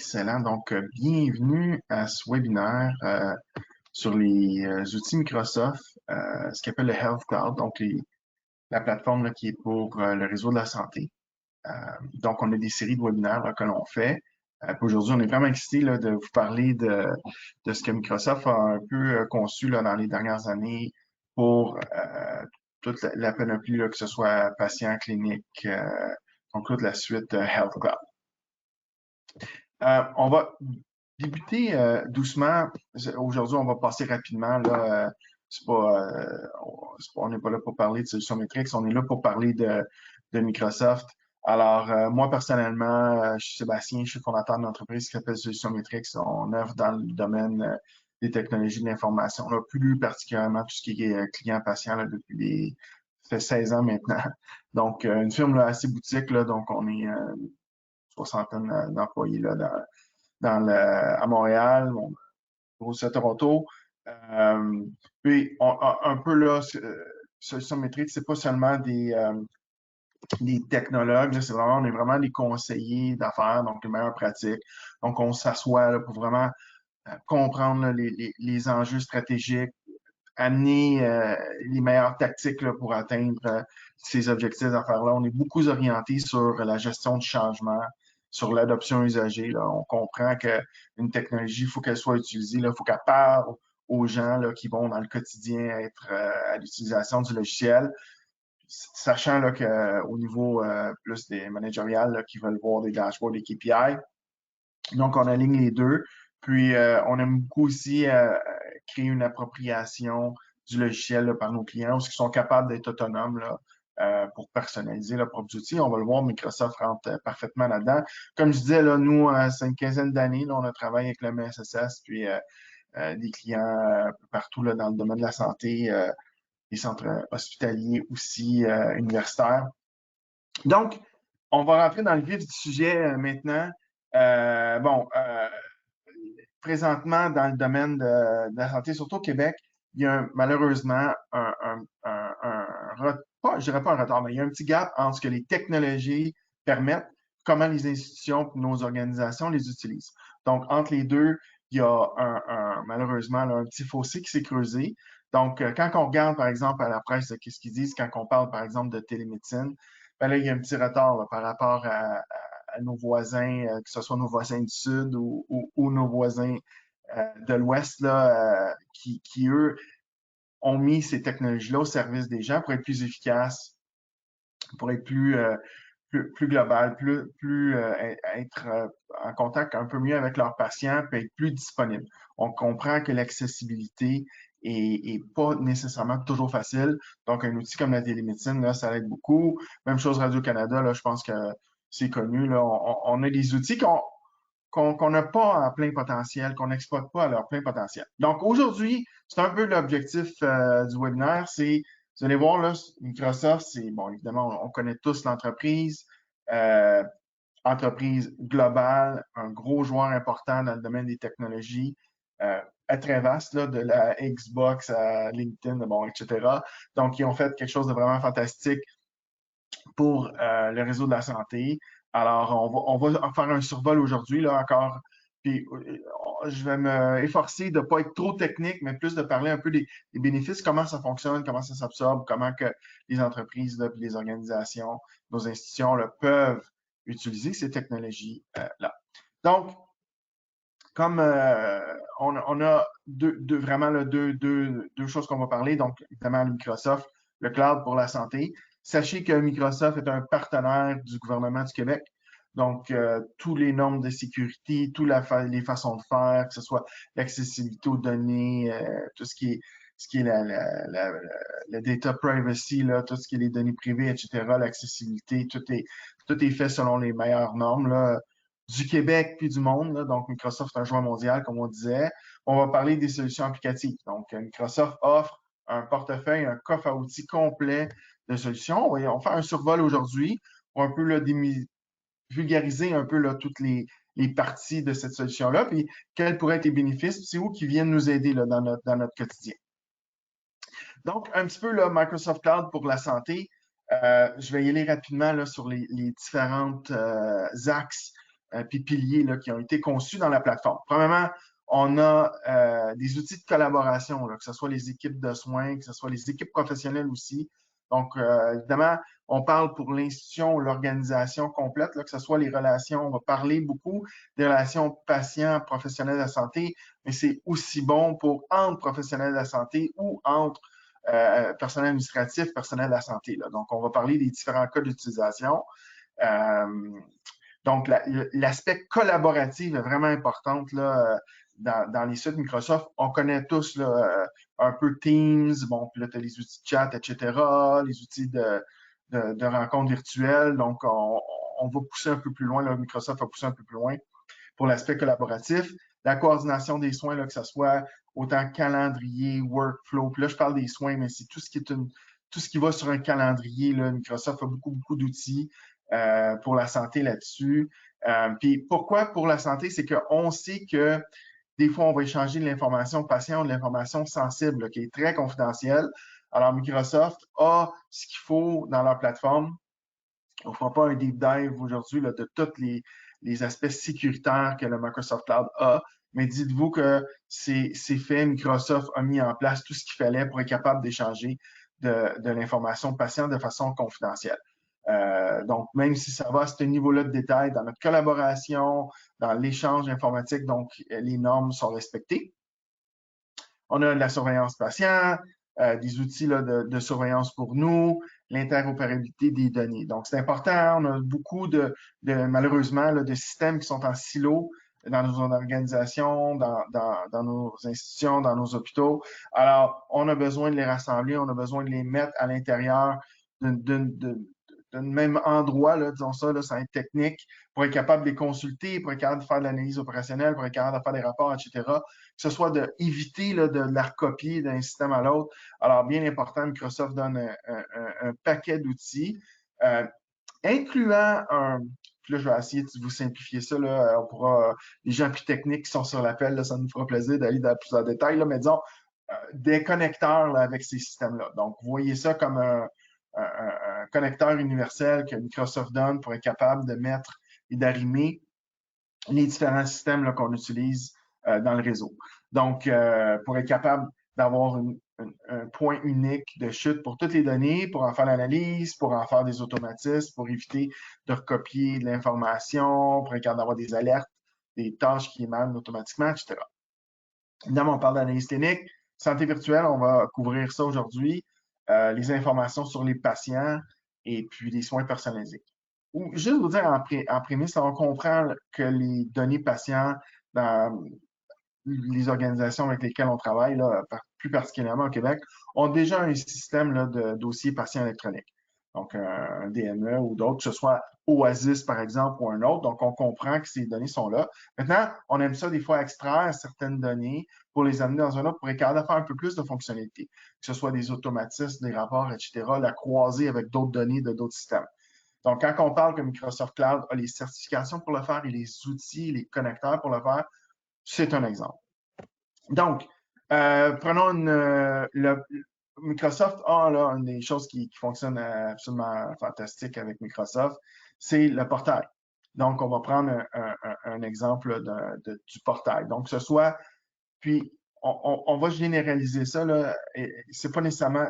Excellent. Donc, bienvenue à ce webinaire sur les outils Microsoft, ce qu'on appelle le Health Cloud, donc la plateforme là, qui est pour le réseau de la santé. Donc, on a des séries de webinaires là, que l'on fait. Aujourd'hui, on est vraiment excités là, de vous parler de ce que Microsoft a un peu conçu là, dans les dernières années pour toute la panoplie, là, que ce soit patient, clinique, donc toute la suite Health Cloud. On va débuter doucement. Aujourd'hui, on va passer rapidement. Là, on n'est pas là pour parler de solutions Matrix, on est là pour parler de Microsoft. Alors, moi, personnellement, je suis Sébastien, je suis fondateur d'une entreprise qui s'appelle Solutions Matrix. On œuvre dans le domaine des technologies de l'information, plus particulièrement tout ce qui est client-patient depuis ça fait 16 ans maintenant. Donc, une firme là, assez boutique, là, donc on est soixantaine d'employés là, à Montréal, aussi à Toronto. Puis, un peu là, Solutions Matrix, c'est pas seulement des technologues, on est vraiment des conseillers d'affaires, donc les meilleures pratiques. Donc, on s'assoit pour vraiment comprendre là, les enjeux stratégiques, amener les meilleures tactiques là, pour atteindre ces objectifs d'affaires-là. On est beaucoup orienté sur la gestion du changement, sur l'adoption usagée. Là. On comprend qu'une technologie, il faut qu'elle soit utilisée, il faut qu'elle parle aux gens là, qui vont dans le quotidien être à l'utilisation du logiciel, sachant là, qu'au niveau plus des managériales qui veulent voir des dashboards, des KPI. Donc, on aligne les deux. Puis, on aime beaucoup aussi créer une appropriation du logiciel là, par nos clients, qui sont capables d'être autonomes là, pour personnaliser leurs propres outils. On va le voir, Microsoft rentre parfaitement là-dedans. Comme je disais, là, nous, c'est une quinzaine d'années, on a travaillé avec le MSSS, puis des clients un peu partout là, dans le domaine de la santé, des centres hospitaliers aussi, universitaires. Donc, on va rentrer dans le vif du sujet maintenant. Présentement, dans le domaine de la santé, surtout au Québec, il y a malheureusement je dirais pas un retard, mais il y a un petit gap entre ce que les technologies permettent, comment les institutions, nos organisations les utilisent. Donc, entre les deux, il y a malheureusement là, un petit fossé qui s'est creusé. Donc, quand on regarde, par exemple, à la presse, qu'est-ce qu'ils disent quand on parle, par exemple, de télémédecine, ben là, il y a un petit retard là, par rapport à nos voisins, que ce soit nos voisins du Sud ou nos voisins de l'Ouest, là, qui, eux, ont mis ces technologies-là au service des gens pour être plus efficaces, pour être plus global, être en contact un peu mieux avec leurs patients, puis être plus disponible. On comprend que l'accessibilité est pas nécessairement toujours facile. Donc, un outil comme la télémédecine, là, ça aide beaucoup. Même chose Radio-Canada, là, je pense que c'est connu. Là, on a des outils qu'on n'a pas en plein potentiel, qu'on n'exploite pas à leur plein potentiel. Donc, aujourd'hui, c'est un peu l'objectif du webinaire, c'est, vous allez voir, là, Microsoft, c'est, bon, évidemment, on connaît tous l'entreprise, entreprise globale, un gros joueur important dans le domaine des technologies, très vaste, là, de la Xbox à LinkedIn, bon, etc. Donc, ils ont fait quelque chose de vraiment fantastique pour le réseau de la santé. Alors, on va faire un survol aujourd'hui, là, encore. Puis, je vais m'efforcer de ne pas être trop technique, mais plus de parler un peu des bénéfices, comment ça fonctionne, comment ça s'absorbe, comment que les entreprises, là, les organisations, nos institutions là, peuvent utiliser ces technologies-là. Donc, comme on a vraiment là, deux choses qu'on va parler, donc évidemment Microsoft, le cloud pour la santé. Sachez que Microsoft est un partenaire du gouvernement du Québec. Donc, tous les normes de sécurité, toutes les façons de faire, que ce soit l'accessibilité aux données, tout ce qui est la data privacy, là, tout ce qui est les données privées, etc., l'accessibilité, tout est fait selon les meilleures normes là, du Québec puis du monde. Là. Donc, Microsoft est un joueur mondial, comme on disait. On va parler des solutions applicatives. Donc, Microsoft offre un portefeuille, un coffre à outils complet de solutions. On va faire un survol aujourd'hui pour un peu là, vulgariser un peu là, toutes les parties de cette solution-là, puis quels pourraient être les bénéfices, c'est où qui viennent nous aider là, dans notre quotidien. Donc, un petit peu là, Microsoft Cloud pour la santé. Je vais y aller rapidement là, sur les différentes axes puis piliers là, qui ont été conçus dans la plateforme. Premièrement, on a des outils de collaboration, là, que ce soit les équipes de soins, que ce soit les équipes professionnelles aussi. Donc, évidemment, on parle pour l'institution, l'organisation complète, là, que ce soit les relations, on va parler beaucoup des relations patients, professionnels de la santé, mais c'est aussi bon pour entre professionnels de la santé ou entre personnel administratif, personnel de la santé. Là. Donc, on va parler des différents cas d'utilisation. Donc, l'aspect collaboratif est vraiment important là, dans les suites Microsoft. On connaît tous là, un peu Teams, bon, puis là, tu as les outils de chat, etc., les outils de rencontres virtuelles. Donc, on va pousser un peu plus loin, là, Microsoft va pousser un peu plus loin pour l'aspect collaboratif. La coordination des soins, là, que ce soit autant calendrier, workflow. Puis là, je parle des soins, mais c'est tout ce qui est tout ce qui va sur un calendrier. Là, Microsoft a beaucoup d'outils pour la santé là-dessus. Puis pourquoi pour la santé? C'est qu'on sait que des fois, on va échanger de l'information patient ou de l'information sensible, là, qui est très confidentielle. Alors, Microsoft a ce qu'il faut dans leur plateforme. On ne fera pas un deep dive aujourd'hui de tous les aspects sécuritaires que le Microsoft Cloud a, mais dites-vous que c'est fait. Microsoft a mis en place tout ce qu'il fallait pour être capable d'échanger de l'information patient de façon confidentielle. Donc, même si ça va à ce niveau-là de détail dans notre collaboration, dans l'échange informatique, donc les normes sont respectées. On a de la surveillance patient, des outils là, de surveillance pour nous, l'interopérabilité des données. Donc, c'est important. On a beaucoup malheureusement, là, de systèmes qui sont en silo dans nos organisations, dans nos institutions, dans nos hôpitaux. Alors, on a besoin de les rassembler, on a besoin de les mettre à l'intérieur d'un même endroit, là, disons ça, là, sans être technique, pour être capable de les consulter, pour être capable de faire de l'analyse opérationnelle, pour être capable de faire des rapports, etc. Que ce soit d'éviter de la recopier d'un système à l'autre. Alors, bien important, Microsoft donne un paquet d'outils, incluant puis là, je vais essayer de vous simplifier ça. Là, on pourra, les gens plus techniques qui sont sur l'appel, là, ça nous fera plaisir d'aller dans plus en détail, là, mais disons, des connecteurs là, avec ces systèmes-là. Donc, vous voyez ça comme un connecteur universel que Microsoft donne pour être capable de mettre et d'arrimer les différents systèmes qu'on utilise dans le réseau. Donc, pour être capable d'avoir un point unique de chute pour toutes les données, pour en faire l'analyse, pour en faire des automatismes, pour éviter de recopier de l'information, pour être capable d'avoir des alertes, des tâches qui émanent automatiquement, etc. Évidemment, on parle d'analyse clinique. Santé virtuelle, on va couvrir ça aujourd'hui. Les informations sur les patients et puis les soins personnalisés. Ou juste vous dire en prémisse, on comprend que les données patients dans les organisations avec lesquelles on travaille, là, plus particulièrement au Québec, ont déjà un système là, de dossier patient électronique. Donc, un DME ou d'autres, que ce soit Oasis, par exemple, ou un autre. Donc, on comprend que ces données sont là. Maintenant, on aime ça des fois extraire certaines données pour les amener dans un autre pour être capable de faire un peu plus de fonctionnalités, que ce soit des automatismes, des rapports, etc., la croiser avec d'autres données de d'autres systèmes. Donc, quand on parle que Microsoft Cloud a les certifications pour le faire et les outils, les connecteurs pour le faire, c'est un exemple. Donc, prenons Microsoft a là, une des choses qui fonctionne absolument fantastique avec Microsoft, c'est le portail. Donc, on va prendre un exemple du portail. Donc, ce soit, puis on va généraliser ça, là, c'est pas nécessairement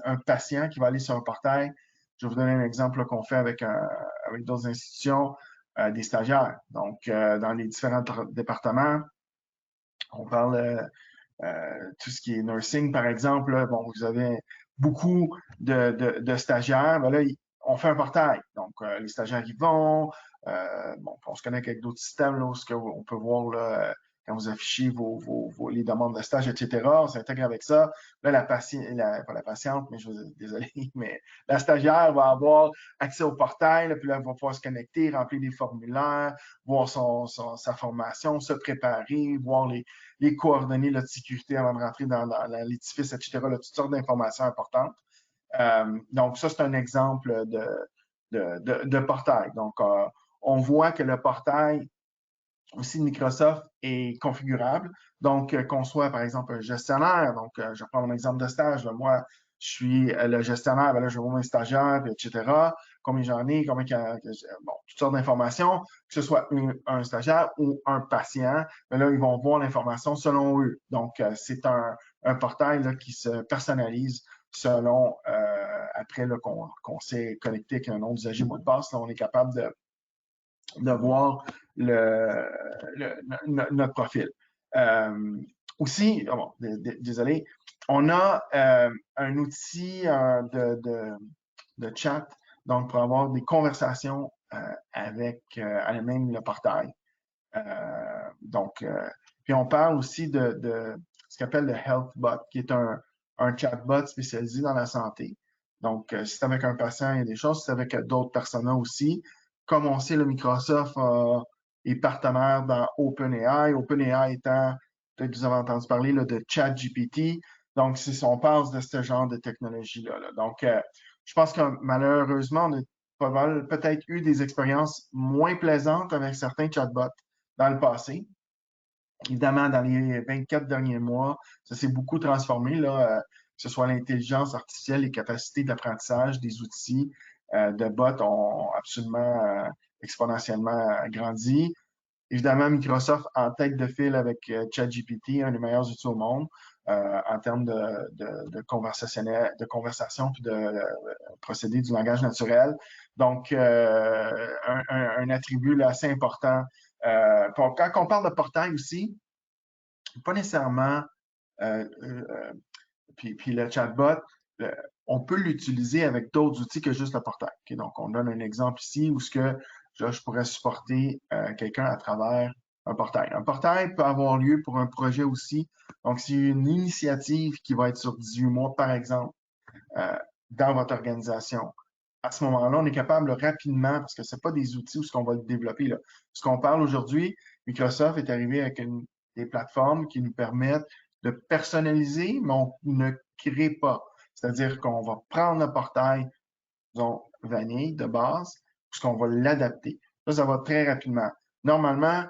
un patient qui va aller sur un portail. Je vais vous donner un exemple qu'on fait avec d'autres institutions, des stagiaires. Donc, dans les différents départements, on parle tout ce qui est nursing, par exemple. Là, bon, vous avez beaucoup de stagiaires. Ben là, on fait un portail. Donc, les stagiaires y vont. Bon, on se connecte avec d'autres systèmes, là, où on peut voir là, quand vous affichez les demandes de stage, etc. On s'intègre avec ça. Là, pas la patiente, mais désolé, mais la stagiaire va avoir accès au portail, là, puis là, elle va pouvoir se connecter, remplir des formulaires, voir sa formation, se préparer, voir les coordonnées là, de sécurité avant de rentrer dans l'édifice, etc. Là, toutes sortes d'informations importantes. Donc, ça, c'est un exemple de portail. Donc, on voit que le portail aussi de Microsoft est configurable. Donc, qu'on soit, par exemple, un gestionnaire. Donc, je reprends mon exemple de stage. Là, moi, je suis le gestionnaire. Ben là, je vois mes stagiaires, etc. combien j'en ai, bon, toutes sortes d'informations, que ce soit un stagiaire ou un patient. Mais là, ils vont voir l'information selon eux. Donc, c'est un portail là, qui se personnalise selon, après qu'on s'est connecté avec un nom d'usager mot de passe, là, on est capable de voir notre profil. Aussi, bon, désolé, on a un outil de chat, donc pour avoir des conversations avec même le portail. Puis on parle aussi de ce qu'on appelle le HealthBot, qui est un chatbot spécialisé dans la santé. Donc, si c'est avec un patient, il y a des choses, si c'est avec d'autres personnes aussi. Comme on sait, le Microsoft est partenaire dans OpenAI. OpenAI étant, peut-être que vous avez entendu parler là, de ChatGPT. Donc, on parle de ce genre de technologie-là. Là. Donc, je pense que malheureusement, on a peut-être eu des expériences moins plaisantes avec certains chatbots dans le passé. Évidemment, dans les 24 derniers mois, ça s'est beaucoup transformé, là, que ce soit l'intelligence artificielle, les capacités d'apprentissage des outils de bots ont absolument exponentiellement grandi. Évidemment, Microsoft en tête de file avec ChatGPT, un des meilleurs outils au monde en termes de conversation puis de procédé du langage naturel. Donc, un attribut là, assez important. Quand on parle de portail aussi, pas nécessairement, puis le chatbot, on peut l'utiliser avec d'autres outils que juste le portail. Okay? Donc, on donne un exemple ici où je pourrais supporter quelqu'un à travers un portail. Un portail peut avoir lieu pour un projet aussi. Donc, c'est une initiative qui va être sur 18 mois, par exemple, dans votre organisation. À ce moment-là, on est capable rapidement, parce que ce pas des outils où ce qu'on va le développer. Là. Ce qu'on parle aujourd'hui, Microsoft est arrivé avec des plateformes qui nous permettent de personnaliser, mais on ne crée pas. C'est-à-dire qu'on va prendre le portail, disons, vanille de base, puisqu'on va l'adapter. Ça va très rapidement. Normalement,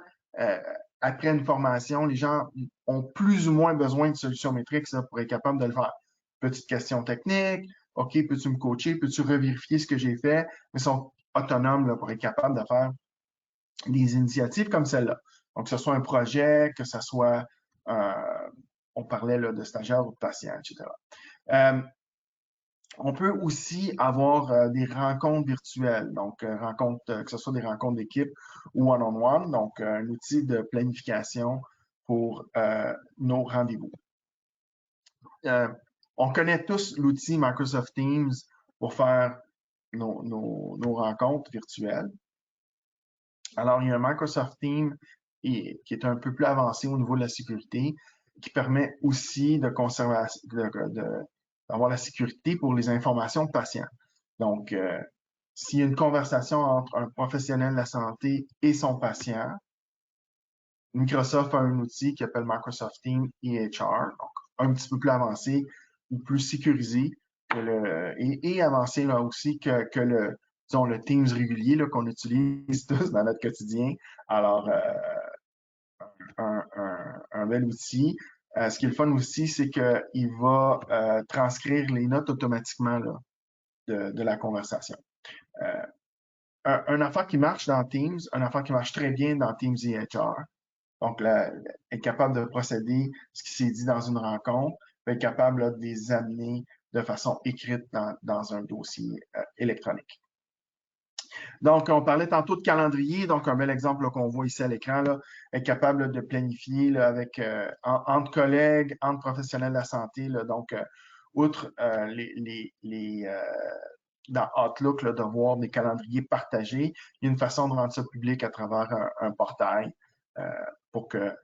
après une formation, les gens ont plus ou moins besoin de solutions métriques là, pour être capable de le faire. Petite question technique, OK, peux-tu me coacher, peux-tu revérifier ce que j'ai fait? Mais ils sont autonomes là, pour être capables de faire des initiatives comme celle-là. Donc, que ce soit un projet, que ce soit, on parlait là, de stagiaires ou de patients, etc. On peut aussi avoir des rencontres virtuelles, donc que ce soit des rencontres d'équipe ou one-on-one, donc un outil de planification pour nos rendez-vous. On connaît tous l'outil Microsoft Teams pour faire nos rencontres virtuelles. Alors, il y a un Microsoft Teams qui est un peu plus avancé au niveau de la sécurité, qui permet aussi d'avoir la sécurité pour les informations de patients. Donc, s'il y a une conversation entre un professionnel de la santé et son patient, Microsoft a un outil qui s'appelle Microsoft Teams EHR, donc un petit peu plus avancé ou plus sécurisé et avancé là aussi que le Teams régulier qu'on utilise tous dans notre quotidien. Alors, un bel outil. Ce qui est le fun aussi, c'est qu'il va transcrire les notes automatiquement là, de la conversation. Un affaire qui marche dans Teams, un affaire qui marche très bien dans Teams EHR. Donc, là, être capable de procéder ce qui s'est dit dans une rencontre, être capable là, de les amener de façon écrite dans un dossier électronique. Donc, on parlait tantôt de calendrier, donc un bel exemple qu'on voit ici à l'écran, être capable là, de planifier là, avec entre collègues, entre professionnels de la santé. Là, donc, outre dans Outlook, là, de voir des calendriers partagés, il y a une façon de rendre ça public à travers un portail pour que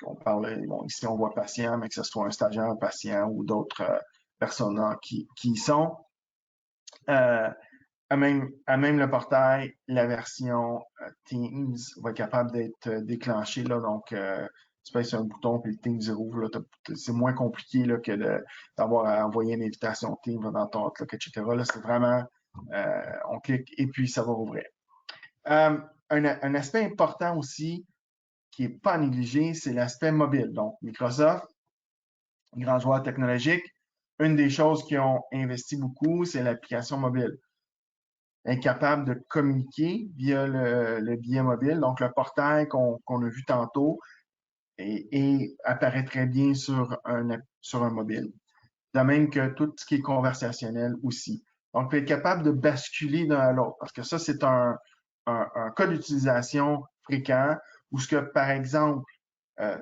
on parle, bon, ici on voit patient, mais que ce soit un stagiaire, un patient ou d'autres personnes qui y sont. À même le portail, la version Teams va être capable d'être déclenchée. Là, donc, tu pèses sur un bouton puis le Teams rouvre. C'est moins compliqué là, que d'avoir à envoyer une invitation Teams dans ton Outlook, etc. Là, c'est vraiment, on clique et puis ça va rouvrir. Un aspect important aussi qui n'est pas à négliger, c'est l'aspect mobile. Donc, Microsoft, grand joueur technologique, une des choses qui ont investi beaucoup, c'est l'application mobile. incapable de communiquer via le billet mobile. Donc, le portail qu'on a vu tantôt apparaît très bien sur un mobile. De même que tout ce qui est conversationnel aussi. Donc, peut être capable de basculer d'un à l'autre. Parce que ça, c'est un cas d'utilisation fréquent où ce que, par exemple,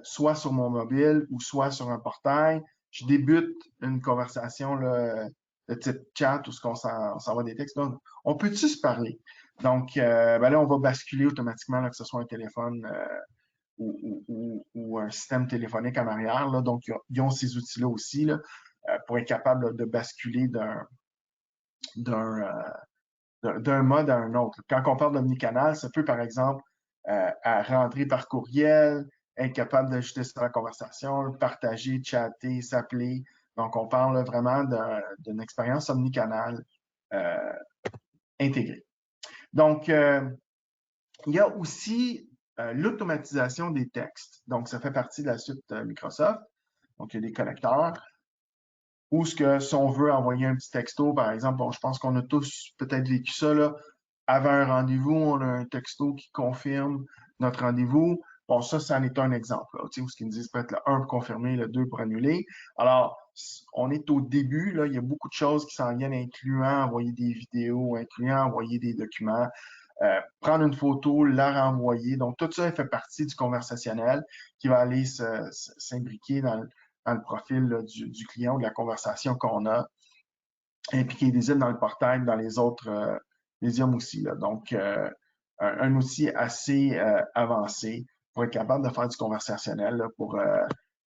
soit sur mon mobile ou soit sur un portail, je débute une conversation là, de type chat où ce qu'on s'envoie des textes. Donc, on peut-tu se parler? Donc, ben là, on va basculer automatiquement, là, que ce soit un téléphone ou un système téléphonique en arrière. Là. Donc, ils ont ces outils-là aussi là, pour être capable là, de basculer d'un mode à un autre. Quand on parle d'omnicanal, ça peut, par exemple, à rentrer par courriel, être capable d'ajouter ça à la conversation, partager, chatter, s'appeler. Donc, on parle là, vraiment d'une expérience omnicanale euh, intégrée. Donc, il y a aussi l'automatisation des textes. Donc, ça fait partie de la suite Microsoft. Donc, il y a des connecteurs. Ou ce que si on veut envoyer un petit texto, par exemple, bon, je pense qu'on a tous peut-être vécu ça, là. Avant un rendez-vous, on a un texto qui confirme notre rendez-vous. Bon, ça en est un exemple, là, où ce qu'ils nous disent peut-être le 1 pour confirmer, le 2 pour annuler. Alors, on est au début, là, il y a beaucoup de choses qui s'en viennent, incluant envoyer des vidéos, incluant envoyer des documents, prendre une photo, la renvoyer. Donc, tout ça fait partie du conversationnel qui va aller s'imbriquer dans le profil là, du client ou de la conversation qu'on a, impliquer des îles dans le portail, dans les autres médiums aussi. Là. Donc, un outil assez avancé pour être capable de faire du conversationnel, là, pour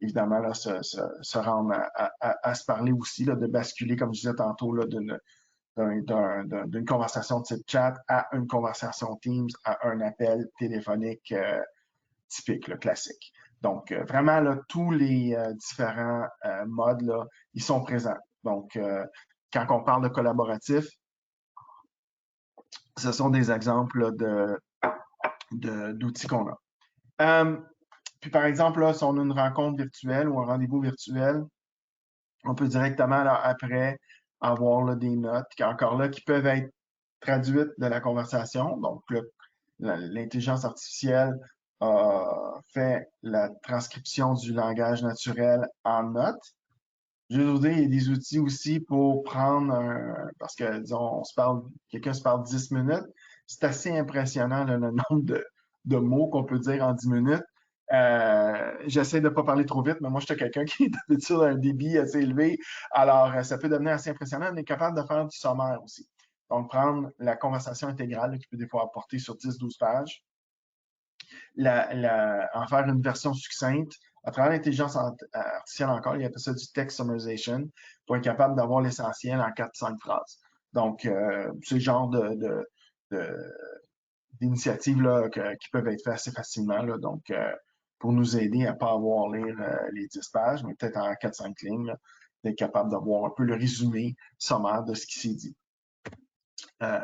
évidemment là, se rendre à se parler aussi, là, de basculer, comme je disais tantôt, là, d'une conversation de type chat à une conversation Teams, à un appel téléphonique typique, là, classique. Donc, vraiment, là, tous les différents modes, là, ils sont présents. Donc, quand on parle de collaboratif, ce sont des exemples d'outils qu'on a. Puis, par exemple, là, si on a une rencontre virtuelle ou un rendez-vous virtuel, on peut directement, là, après, avoir là, des notes, encore là, qui peuvent être traduites de la conversation. Donc, l'intelligence artificielle a fait la transcription du langage naturel en notes. Je vais vous dire, il y a des outils aussi pour prendre parce que, disons, quelqu'un se parle 10 minutes. C'est assez impressionnant, là, le nombre de mots qu'on peut dire en 10 minutes. J'essaie de ne pas parler trop vite, mais moi, je suis quelqu'un qui est d'habitude à un débit assez élevé. Alors, ça peut devenir assez impressionnant. On est capable de faire du sommaire aussi. Donc, prendre la conversation intégrale, là, qui peut des fois apporter sur 10-12 pages, en faire une version succincte. À travers l'intelligence artificielle encore, il y a ça du text summarization pour être capable d'avoir l'essentiel en 4-5 phrases. Donc, c'est le genre d'initiatives là, qui peuvent être faites assez facilement. Là, donc, pour nous aider à ne pas avoir à lire les 10 pages, mais peut-être en 4-5 lignes, d'être capable d'avoir un peu le résumé sommaire de ce qui s'est dit.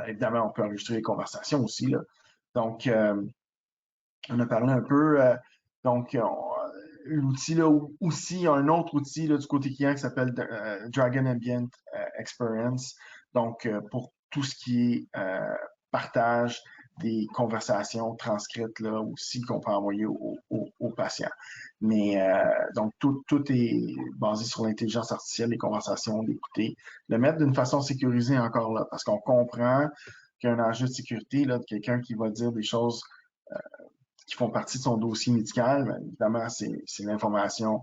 Évidemment, on peut enregistrer les conversations aussi. Là. Donc, on a parlé un peu. Donc, l'outil là aussi, il y a un autre outil là, du côté client qui s'appelle Dragon Ambient Experience. Donc, pour tout ce qui est partage des conversations transcrites là aussi qu'on peut envoyer aux patients. Mais donc, tout est basé sur l'intelligence artificielle, les conversations, d'écouter, le mettre d'une façon sécurisée encore là, parce qu'on comprend qu'il y a un enjeu de sécurité là, de quelqu'un qui va dire des choses qui font partie de son dossier médical. Bien, évidemment, c'est l'information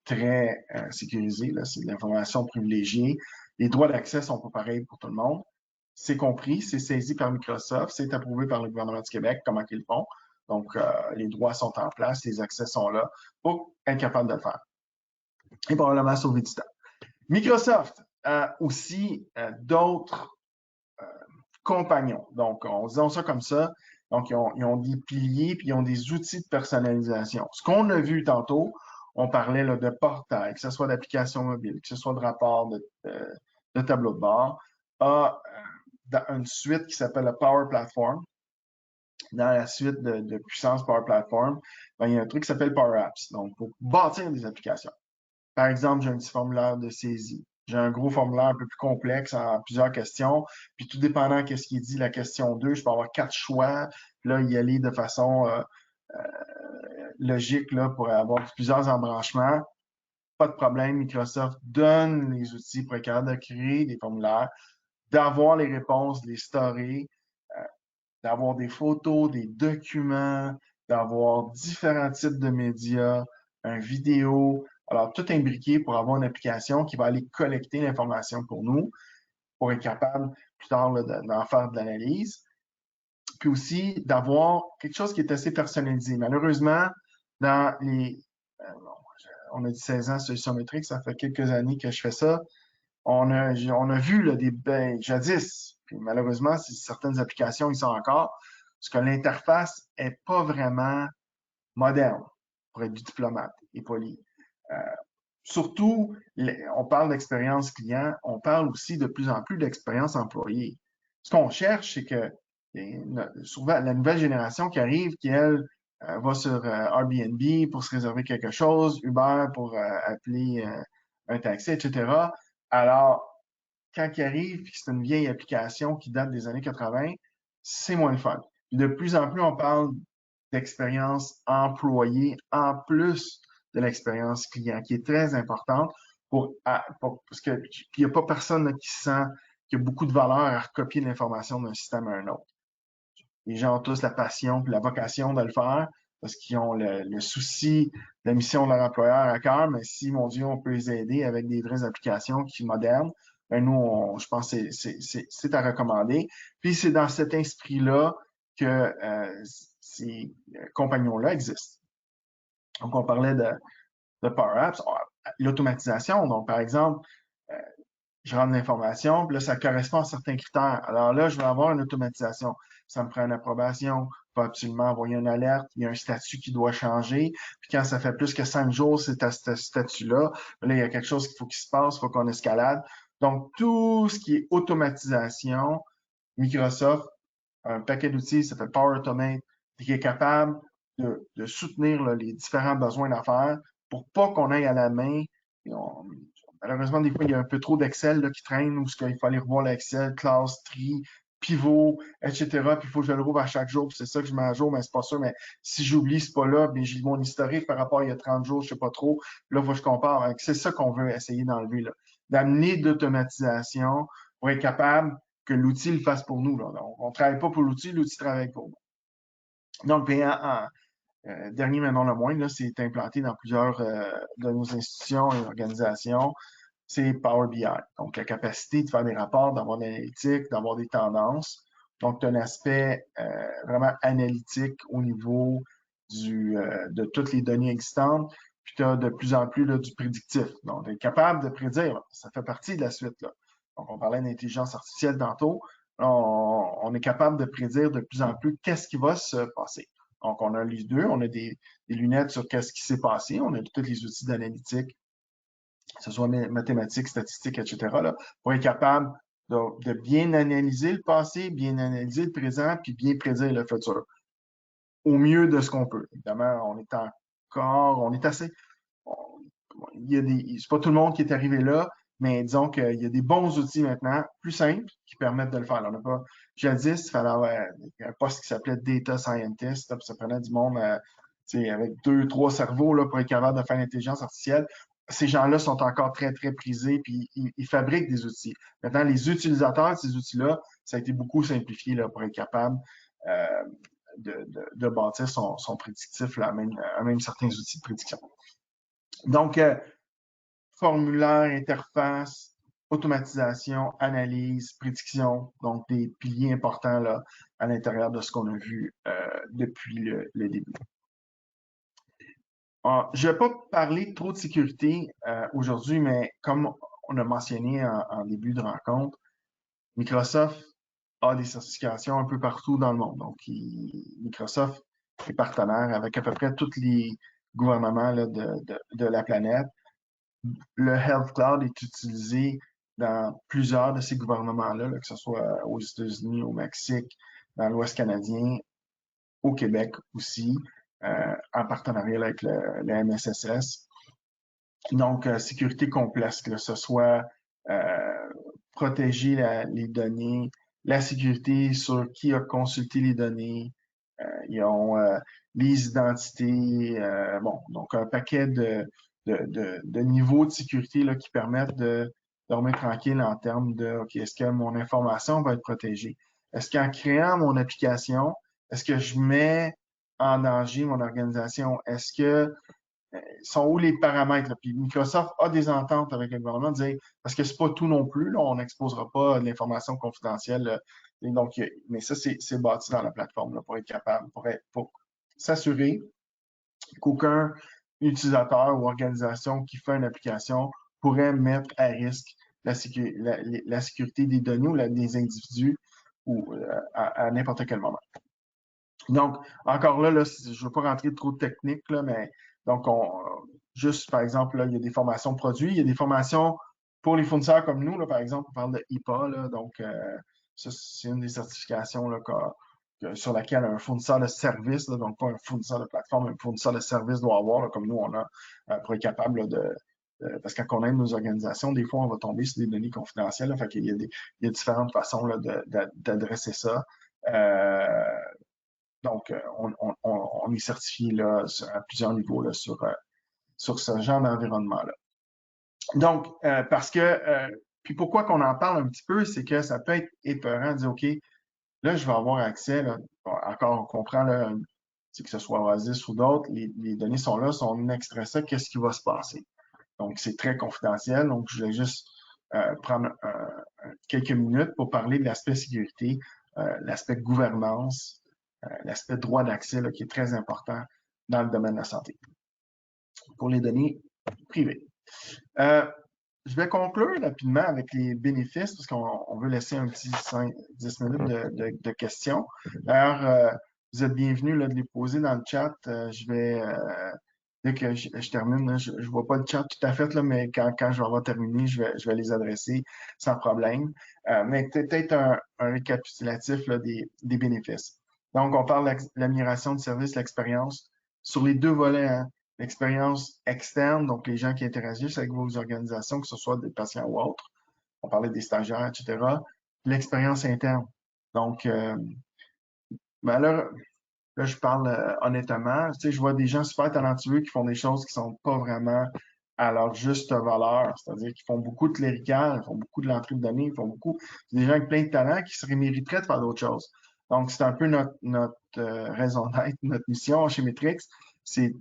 très sécurisée, c'est de l'information privilégiée. Les droits d'accès sont pas pareils pour tout le monde. C'est compris, c'est saisi par Microsoft, c'est approuvé par le gouvernement du Québec, comment ils le font. Donc, les droits sont en place, les accès sont là pour être capable de le faire. Et probablement sauver du temps. Microsoft a aussi d'autres compagnons. Donc, on disons ça comme ça. Donc, ils ont des piliers puis ils ont des outils de personnalisation. Ce qu'on a vu tantôt, on parlait là, de portail, que ce soit d'application mobile, que ce soit de rapport de tableau de bord, a une suite qui s'appelle la Power Platform. Dans la suite de puissance Power Platform, ben, il y a un truc qui s'appelle Power Apps. Donc, pour bâtir des applications. Par exemple, j'ai un petit formulaire de saisie. j'ai un gros formulaire un peu plus complexe en plusieurs questions. Puis tout dépendant de ce qui est dit, la question 2, je peux avoir 4 choix. Puis là, y aller de façon logique là, pour avoir plusieurs embranchements. Pas de problème, Microsoft donne les outils pour être capable de créer des formulaires, d'avoir les réponses, de les storer, euh, d'avoir des photos, des documents, d'avoir différents types de médias, un vidéo. Alors, tout imbriqué pour avoir une application qui va aller collecter l'information pour nous, pour être capable plus tard d'en faire de l'analyse. Puis aussi d'avoir quelque chose qui est assez personnalisé. Malheureusement, dans les... bon, on a dit 16 ans solution métrique, ça fait quelques années que je fais ça. On a vu là, jadis, puis malheureusement, certaines applications, ils sont encore, parce que l'interface est pas vraiment moderne, pour être diplomate et poli. Euh, Surtout, on parle d'expérience client, on parle aussi de plus en plus d'expérience employée. Ce qu'on cherche, c'est que souvent la nouvelle génération qui arrive, qui elle va sur Airbnb pour se réserver quelque chose, Uber pour appeler un taxi, etc. Alors, quand il arrive, puis que c'est une vieille application qui date des années 80, c'est moins le fun. Puis de plus en plus, on parle d'expérience employée en plus de l'expérience client, qui est très importante parce qu'il n'y a pas personne là, qui sent qu'il y a beaucoup de valeur à recopier l'information d'un système à un autre. Les gens ont tous la passion et la vocation de le faire parce qu'ils ont le souci de la mission de leur employeur à cœur, mais si, mon Dieu, on peut les aider avec des vraies applications qui sont modernes, ben nous, je pense que c'est à recommander. Puis c'est dans cet esprit-là que ces compagnons-là existent. Donc, on parlait de Power Apps, l'automatisation. Donc, par exemple, euh, je rentre l'information, puis là, ça correspond à certains critères. Alors là, je vais avoir une automatisation. Ça me prend une approbation, il faut absolument envoyer une alerte, il y a un statut qui doit changer. Puis quand ça fait plus que 5 jours, c'est à ce statut-là. Là, il y a quelque chose qu'il faut qu'il se passe, il faut qu'on escalade. Donc, tout ce qui est automatisation, Microsoft, un paquet d'outils, ça fait Power Automate, qui est capable de soutenir là, les différents besoins d'affaires pour pas qu'on aille à la main. Malheureusement, des fois, il y a un peu trop d'Excel qui traîne ou ce qu'il faut aller revoir l'Excel, classe, tri, pivot, etc. Puis il faut que je le rouvre à chaque jour. C'est ça que je mets à jour, mais c'est pas sûr. Mais si j'oublie, c'est pas là. Puis j'ai mon historique par rapport à il y a 30 jours, je sais pas trop. Là, faut que je compare. C'est ça qu'on veut essayer d'enlever, là. D'amener d'automatisation pour être capable que l'outil le fasse pour nous. Là. On ne travaille pas pour l'outil travaille pour nous. Donc, dernier mais non le moindre, c'est implanté dans plusieurs de nos institutions et organisations, c'est Power BI. Donc, la capacité de faire des rapports, d'avoir de l'analytique, d'avoir des tendances. Donc, tu as un aspect vraiment analytique au niveau de toutes les données existantes. Puis, tu as de plus en plus là, du prédictif. Donc, tu es capable de prédire. Ça fait partie de la suite. Là. Donc, on parlait d'intelligence artificielle tantôt. On est capable de prédire de plus en plus qu'est-ce qui va se passer. Donc, on a les deux. On a des lunettes sur qu'est-ce qui s'est passé. On a tous les outils d'analytique, que ce soit mathématiques, statistiques, etc., là, pour être capable de bien analyser le passé, bien analyser le présent, puis bien prédire le futur. Au mieux de ce qu'on peut. Évidemment, on est assez, c'est pas tout le monde qui est arrivé là, mais disons qu'il y a des bons outils maintenant, plus simples, qui permettent de le faire. On n'a pas, jadis, il fallait avoir un poste qui s'appelait Data Scientist, ça prenait du monde avec 2, 3 cerveaux là, pour être capable de faire l'intelligence artificielle. Ces gens-là sont encore très, très prisés, puis ils fabriquent des outils. Maintenant, les utilisateurs de ces outils-là, ça a été beaucoup simplifié là, pour être capable euh, de bâtir son prédictif là, à même certains outils de prédiction. Donc, formulaire, interface, automatisation, analyse, prédiction, donc des piliers importants là, à l'intérieur de ce qu'on a vu depuis le début. Je ne vais pas parler trop de sécurité aujourd'hui, mais comme on a mentionné en début de rencontre, Microsoft a des certifications un peu partout dans le monde. Donc, Microsoft est partenaire avec à peu près tous les gouvernements là, de la planète. Le Health Cloud est utilisé dans plusieurs de ces gouvernements-là, que ce soit aux États-Unis, au Mexique, dans l'Ouest canadien, au Québec aussi, en partenariat avec le MSSS. Donc, sécurité complexe, que ce soit protéger les données, la sécurité sur qui a consulté les données. Ils ont les identités, bon, donc un paquet de niveaux de sécurité là, qui permettent de dormir tranquille en termes de, OK, est-ce que mon information va être protégée? Est-ce qu'en créant mon application, est-ce que je mets en danger mon organisation? Est-ce que sont où les paramètres? Là? Puis Microsoft a des ententes avec le gouvernement, parce que c'est pas tout non plus, là, on n'exposera pas de l'information confidentielle. Et donc, mais ça, c'est bâti dans la plateforme là, pour être capable, pour s'assurer qu'aucun utilisateur ou organisation qui fait une application pourrait mettre à risque la sécurité des données ou des individus ou, à n'importe quel moment. Donc, encore là, je ne veux pas rentrer trop de technique, là, mais donc, juste par exemple, là, il y a des formations produits, il y a des formations pour les fournisseurs comme nous, là, par exemple, on parle de IPA, là, donc ça, c'est une des certifications là, sur laquelle un fournisseur de service, là, donc pas un fournisseur de plateforme, mais un fournisseur de service doit avoir, là, comme nous, on a, pour être capable là, parce que quand on aide nos organisations, des fois, on va tomber sur des données confidentielles. Là, fait qu'il y a différentes façons là, d'adresser ça. Donc, on est certifié là, à plusieurs niveaux là, sur ce genre d'environnement-là. Donc, parce que, puis pourquoi qu'on en parle un petit peu, c'est que ça peut être épeurant de dire, OK, là, je vais avoir accès, là, encore, on comprend, là, que ce soit Oasis ou d'autres, les données sont là, si on extrait ça, qu'est-ce qui va se passer? Donc, c'est très confidentiel, donc je vais juste prendre quelques minutes pour parler de l'aspect sécurité, l'aspect gouvernance, l'aspect droit d'accès qui est très important dans le domaine de la santé pour les données privées. Je vais conclure rapidement avec les bénéfices parce qu'on veut laisser un petit 10 minutes de questions. D'ailleurs, vous êtes bienvenus là, de les poser dans le chat. Je vais, dès que je termine, là, je ne vois pas le chat tout à fait, là, mais quand je vais avoir terminé, je vais les adresser sans problème. Mais peut-être un récapitulatif là, des bénéfices. Donc, on parle de l'amélioration du service, l'expérience sur les deux volets, hein. L'expérience externe, donc les gens qui interagissent avec vos organisations, que ce soit des patients ou autres. On parlait des stagiaires, etc. L'expérience interne. Donc, ben là, je parle honnêtement. Tu sais, je vois des gens super talentueux qui font des choses qui sont pas vraiment à leur juste valeur. C'est-à-dire qu'ils font beaucoup de clérical, ils font beaucoup de l'entrée de données, ils font beaucoup. C'est des gens avec plein de talent qui seraient mériteraient de faire d'autres choses. Donc, c'est un peu notre raison d'être, notre mission chez Metrix. C'est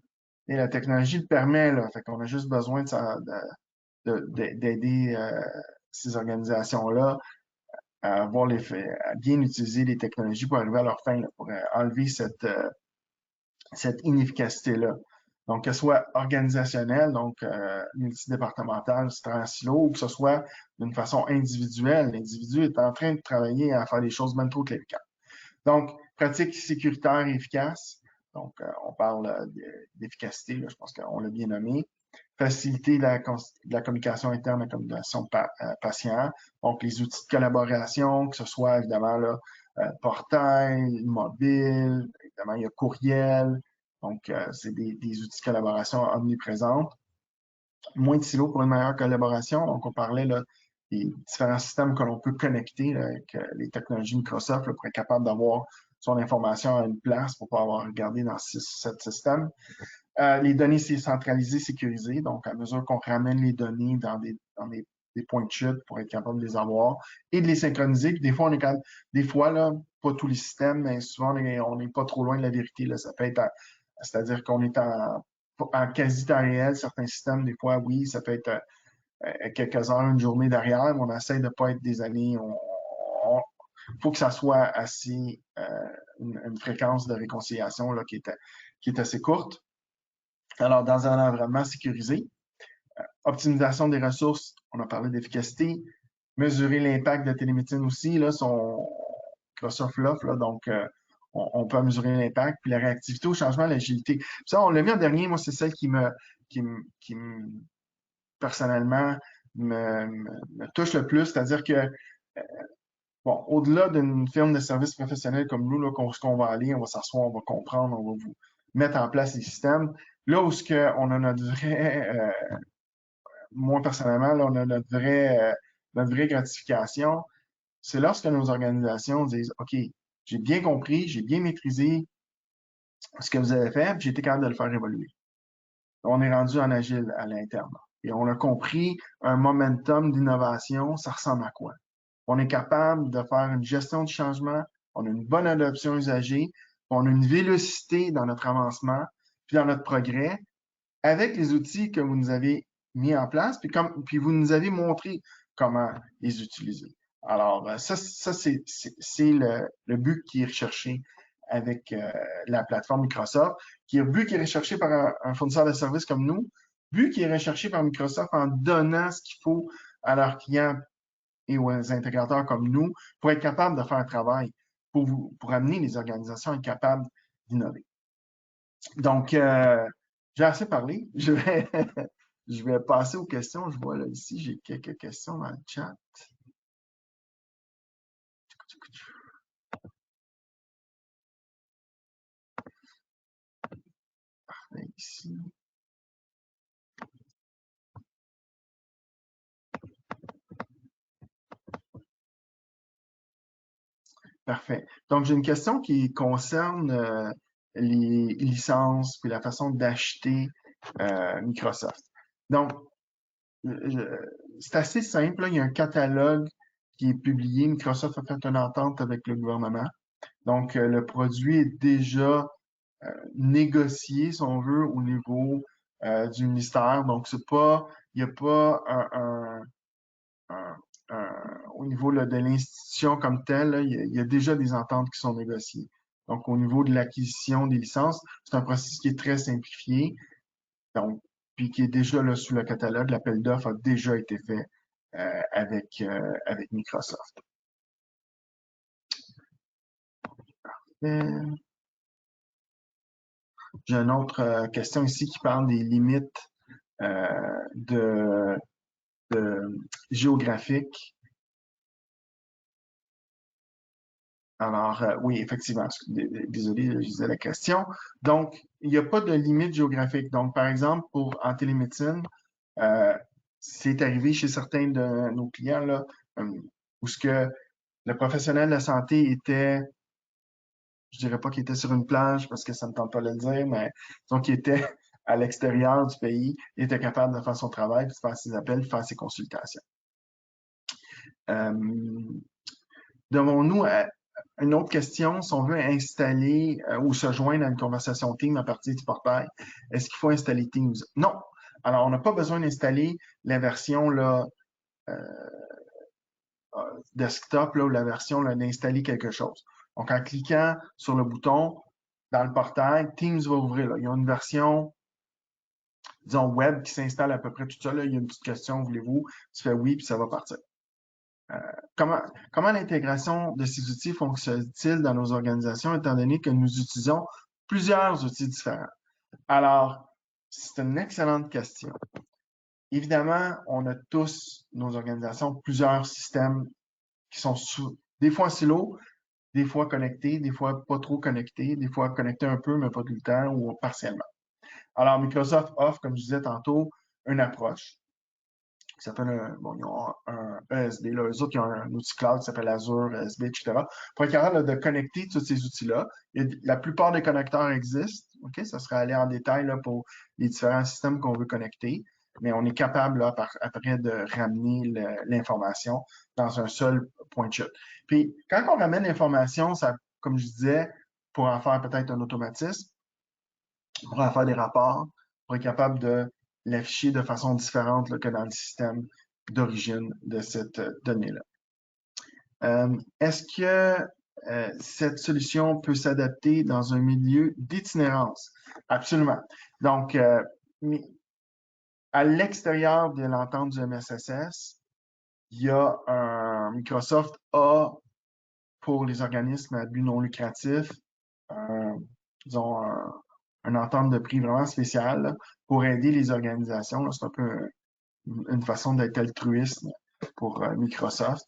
et la technologie le permet, là. Fait qu'on a juste besoin d'aider ces organisations-là à avoir à bien utiliser les technologies pour arriver à leur fin, là, pour enlever cette inefficacité-là. Donc, que ce soit organisationnel, donc multidépartemental, c'est un silo, ou que ce soit d'une façon individuelle. L'individu est en train de travailler à faire des choses même trop cléricales. Donc, pratique sécuritaire et efficace. Donc, on parle d'efficacité, je pense qu'on l'a bien nommé. Faciliter la communication interne, la communication patient. Donc, les outils de collaboration, que ce soit évidemment là, portail, mobile, évidemment, il y a courriel. Donc, c'est des outils de collaboration omniprésents. Moins de silos pour une meilleure collaboration. Donc, on parlait là, des différents systèmes que l'on peut connecter là, avec les technologies Microsoft là, pour être capable d'avoir son information à une place pour pas avoir regardé dans 6-7 systèmes. Les données centralisées, sécurisées. Donc, à mesure qu'on ramène les données dans des points de chute pour être capable de les avoir et de les synchroniser. Puis des fois, on est quand même, des fois, là, pas tous les systèmes, mais souvent, on n'est pas trop loin de la vérité. Là. Ça peut être, c'est-à-dire qu'on est en quasi-temps réel. Certains systèmes, des fois, oui, ça peut être quelques heures, une journée derrière, mais on essaie de ne pas être des années. Il faut que ça soit assez, une fréquence de réconciliation là, qui est assez courte. Alors, dans un environnement sécurisé, optimisation des ressources, on a parlé d'efficacité, mesurer l'impact de la télémédecine aussi, là, son Microsoft l'offre, là, donc on peut mesurer l'impact, puis la réactivité au changement, l'agilité. Ça, on l'a mis en dernier, moi, c'est celle qui personnellement, me touche le plus, c'est-à-dire que bon, au-delà d'une firme de services professionnels comme nous, là, ce qu'on va aller, on va s'asseoir, on va comprendre, on va vous mettre en place les systèmes. Là où on a notre vrai, moi personnellement, là, on a notre vrai notre vraie gratification, c'est lorsque nos organisations disent, OK, j'ai bien compris, j'ai bien maîtrisé ce que vous avez fait, puis j'ai été capable de le faire évoluer. On est rendu en agile à l'interne. Et on a compris un momentum d'innovation, ça ressemble à quoi? On est capable de faire une gestion du changement, on a une bonne adoption usagée, on a une vélocité dans notre avancement, puis dans notre progrès, avec les outils que vous nous avez mis en place, puis vous nous avez montré comment les utiliser. Alors, ça c'est le but qui est recherché avec la plateforme Microsoft, qui est le but qui est recherché par un fournisseur de services comme nous, but qui est recherché par Microsoft en donnant ce qu'il faut à leurs clients et aux intégrateurs comme nous pour être capable de faire un travail, pour amener les organisations à être capables d'innover. Donc, j'ai assez parlé. Je vais passer aux questions. Je vois là ici, j'ai quelques questions dans le chat. Ici. Parfait. Donc, j'ai une question qui concerne les licences et la façon d'acheter Microsoft. Donc, c'est assez simple. Là. Il y a un catalogue qui est publié. Microsoft a fait une entente avec le gouvernement. Donc, le produit est déjà négocié, si on veut, au niveau du ministère. Donc, c'est pas, il n'y a pas au niveau là, de l'institution comme telle, là, il y a déjà des ententes qui sont négociées. Donc, au niveau de l'acquisition des licences, c'est un processus qui est très simplifié. Donc, puis qui est déjà là sous le catalogue. L'appel d'offres a déjà été fait avec Microsoft. J'ai une autre question ici qui parle des limites de géographiques. Alors, oui, effectivement, désolé, je disais la question. Donc, il n'y a pas de limite géographique. Donc, par exemple, en télémédecine, euh, c'est arrivé chez certains de nos clients, là, où ce que le professionnel de la santé était, je dirais pas qu'il était sur une plage parce que ça ne me tente pas de le dire, mais disons qu'il était à l'extérieur du pays, il était capable de faire son travail, de faire ses appels, de faire ses consultations. Devons-nous une autre question, si on veut installer ou se joindre à une conversation Teams à partir du portail, est-ce qu'il faut installer Teams? Non. Alors, on n'a pas besoin d'installer la version là, desktop là, ou la version d'installer quelque chose. Donc, en cliquant sur le bouton dans le portail, Teams va ouvrir. Là. Il y a une version, disons, web qui s'installe à peu près tout ça. Là. Il y a une petite question, voulez-vous? Tu fais oui, puis ça va partir. Comment l'intégration de ces outils fonctionne-t-il dans nos organisations, étant donné que nous utilisons plusieurs outils différents? Alors, c'est une excellente question. Évidemment, on a tous, nos organisations, plusieurs systèmes qui sont des fois en silo, des fois connectés, des fois pas trop connectés, des fois connectés un peu, mais pas tout le temps ou partiellement. Alors, Microsoft offre, comme je disais tantôt, une approche qui s'appelle ils ont un ESB. Là. Eux autres, ils ont un outil cloud qui s'appelle Azure, ESB, etc. Pour être capable de connecter tous ces outils-là. La plupart des connecteurs existent. OK? Ça serait aller en détail là, pour les différents systèmes qu'on veut connecter. Mais on est capable, là, après, de ramener l'information dans un seul point de chute. Puis, quand on ramène l'information, ça, comme je disais, pour en faire peut-être un automatisme, pour en faire des rapports, pour être capable de l'afficher de façon différente là, que dans le système d'origine de cette donnée-là. Est-ce que cette solution peut s'adapter dans un milieu d'itinérance? Absolument. Donc, à l'extérieur de l'entente du MSSS, il y a Microsoft a, pour les organismes à but non lucratif, disons, une entente de prix vraiment spéciale là, pour aider les organisations. C'est un peu une façon d'être altruiste pour Microsoft.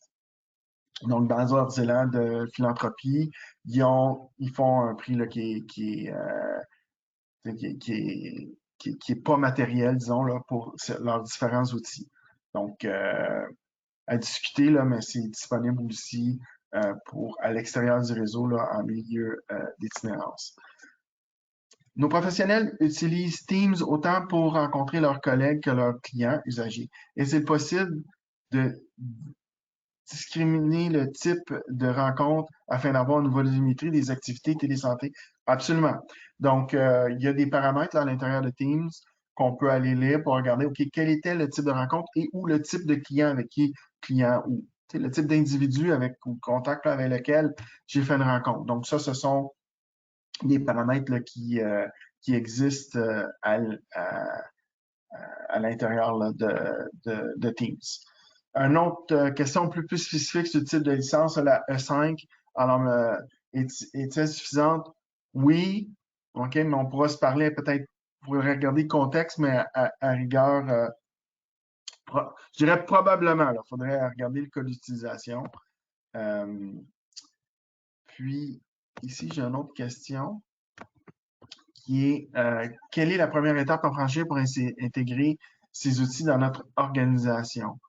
Donc, dans leurs élans de philanthropie, ils font un prix là, qui est pas matériel, disons, là, pour leurs différents outils. Donc, à discuter, là, mais c'est disponible aussi à l'extérieur du réseau là, en milieu d'itinérance. Nos professionnels utilisent Teams autant pour rencontrer leurs collègues que leurs clients usagers. Est-il possible de discriminer le type de rencontre afin d'avoir une volumétrie des activités télésanté? Absolument. Donc, il y a des paramètres là, à l'intérieur de Teams qu'on peut aller lire pour regarder, OK, quel était le type de rencontre et ou le type de client avec qui, client ou le type d'individu avec ou contact là, avec lequel j'ai fait une rencontre. Donc, ça, ce sont des paramètres là, qui existent à l'intérieur de Teams. Une autre question plus spécifique sur le type de licence, la E5, alors est-elle suffisante? Oui, OK, mais on pourra se parler peut-être, vous pourrez regarder le contexte, mais à rigueur, je dirais probablement, il faudrait regarder le cas d'utilisation. Puis, ici, j'ai une autre question qui est quelle est la première étape à franchir pour intégrer ces outils dans notre organisation?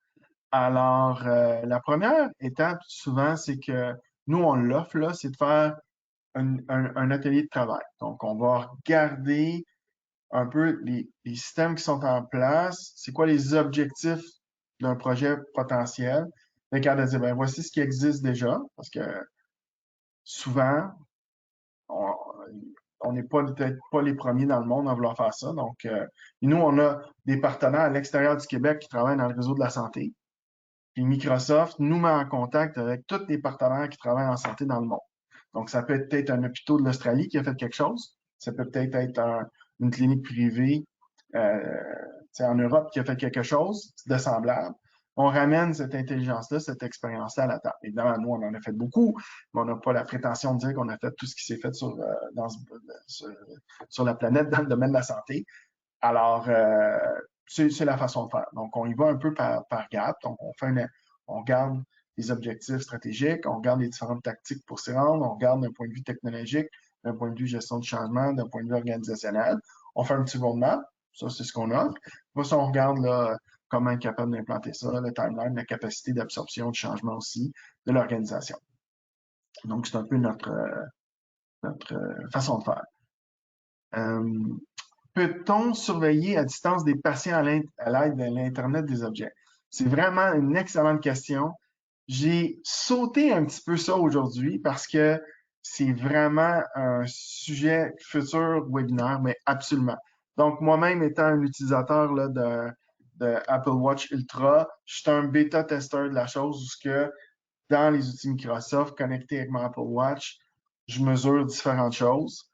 Alors, la première étape, souvent, c'est que nous, on l'offre, là, c'est de faire un atelier de travail. Donc, on va regarder un peu les systèmes qui sont en place, c'est quoi les objectifs d'un projet potentiel. Fait de dire, ben, voici ce qui existe déjà, parce que souvent, on, on n'est pas peut-être pas les premiers dans le monde à vouloir faire ça. Donc, nous, on a des partenaires à l'extérieur du Québec qui travaillent dans le réseau de la santé. Puis Microsoft nous met en contact avec tous les partenaires qui travaillent en santé dans le monde. Donc, ça peut être peut-être un hôpital de l'Australie qui a fait quelque chose. Ça peut peut-être être une clinique privée en Europe qui a fait quelque chose de semblable. On ramène cette intelligence-là, cette expérience-là à la table. Évidemment, nous, on en a fait beaucoup, mais on n'a pas la prétention de dire qu'on a fait tout ce qui s'est fait sur la planète dans le domaine de la santé. Alors, c'est la façon de faire. Donc, on y va un peu par gap. Donc, on regarde les objectifs stratégiques, on regarde les différentes tactiques pour s'y rendre, on regarde d'un point de vue technologique, d'un point de vue gestion de changement, d'un point de vue organisationnel. On fait un petit roadmap. Ça, c'est ce qu'on a. Après ça, on regarde là, comment être capable d'implanter ça, le timeline, la capacité d'absorption de changement aussi de l'organisation. Donc, c'est un peu notre façon de faire. Peut-on surveiller à distance des patients à l'aide de l'Internet des objets? C'est vraiment une excellente question. J'ai sauté un petit peu ça aujourd'hui parce que c'est vraiment un sujet futur webinaire, mais absolument. Donc, moi-même étant un utilisateur là, de Apple Watch Ultra, je suis un bêta-testeur de la chose où ce que dans les outils Microsoft connectés avec mon Apple Watch, je mesure différentes choses.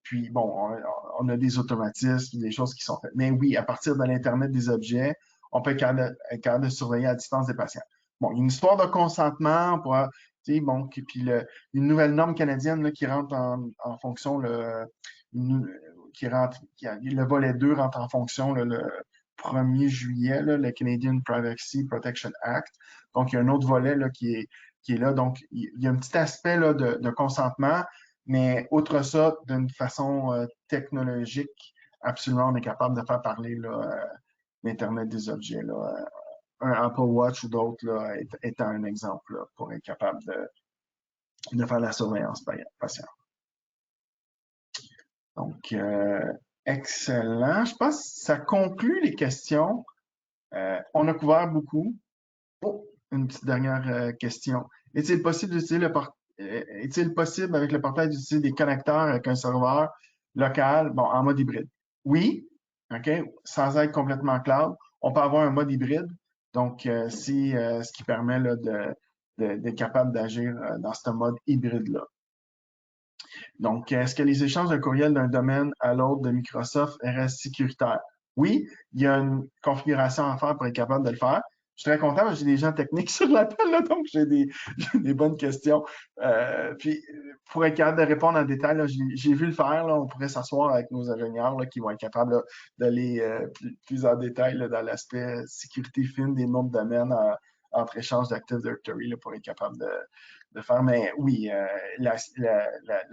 Puis, bon, on a des automatismes, des choses qui sont faites. Mais oui, à partir de l'Internet des objets, on peut être capable de surveiller à distance des patients. Bon, il y a une histoire de consentement pour, tu sais, bon, puis une nouvelle norme canadienne là, qui rentre en fonction, le volet 2 rentre en fonction le 1er juillet, là, le Canadian Privacy Protection Act. Donc, il y a un autre volet là, qui est là. Donc, il y a un petit aspect là, de consentement, mais outre ça, d'une façon technologique, absolument, on est capable de faire parler l'Internet des objets. Là, un Apple Watch ou d'autres étant un exemple là, pour être capable de faire la surveillance patient. Donc, excellent. Je pense que ça conclut les questions. On a couvert beaucoup. Oh, une petite dernière question. Est-il possible d'utiliser est-il possible avec le portail d'utiliser des connecteurs avec un serveur local, bon, en mode hybride? Oui, OK, sans être complètement cloud. On peut avoir un mode hybride. Donc, c'est ce qui permet là, d'être capable d'agir dans ce mode hybride-là. Donc, est-ce que les échanges de courriel d'un domaine à l'autre de Microsoft restent sécuritaires? Oui, il y a une configuration à faire pour être capable de le faire. Je suis très content, j'ai des gens techniques sur l'appel, là, donc j'ai des bonnes questions. Puis, pour être capable de répondre en détail, j'ai vu le faire. Là, on pourrait s'asseoir avec nos ingénieurs là, qui vont être capables d'aller plus en détail là, dans l'aspect sécurité fine des noms de domaine entre échanges d'Active Directory là, pour être capable de faire. Mais oui, la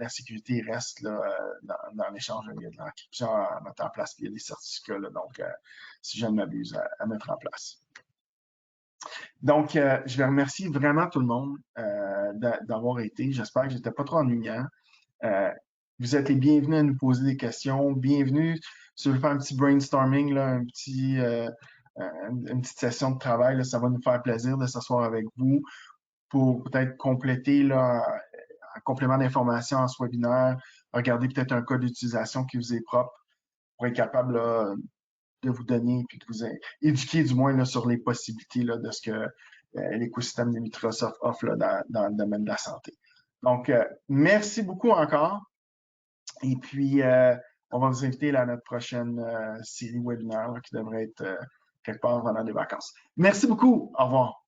sécurité reste là, dans l'échange. Il y a de l'encryption à mettre en place, puis il y a des certificats, là, donc si je ne m'abuse, à mettre en place. Donc, je vais remercier vraiment tout le monde d'avoir été. J'espère que j'étais pas trop ennuyant. Euh, Vous êtes les bienvenus à nous poser des questions. Bienvenue si vous voulez faire un petit brainstorming, là, une petite session de travail. Là, ça va nous faire plaisir de s'asseoir avec vous pour peut-être compléter là, un complément d'information en ce webinaire, regarder peut-être un code d'utilisation qui vous est propre pour être capable là, de vous donner puis de vous éduquer du moins là, sur les possibilités là, de ce que l'écosystème de Microsoft offre là, dans le domaine de la santé. Donc, merci beaucoup encore. Et puis, on va vous inviter là, à notre prochaine série webinaire là, qui devrait être quelque part pendant les vacances. Merci beaucoup. Au revoir.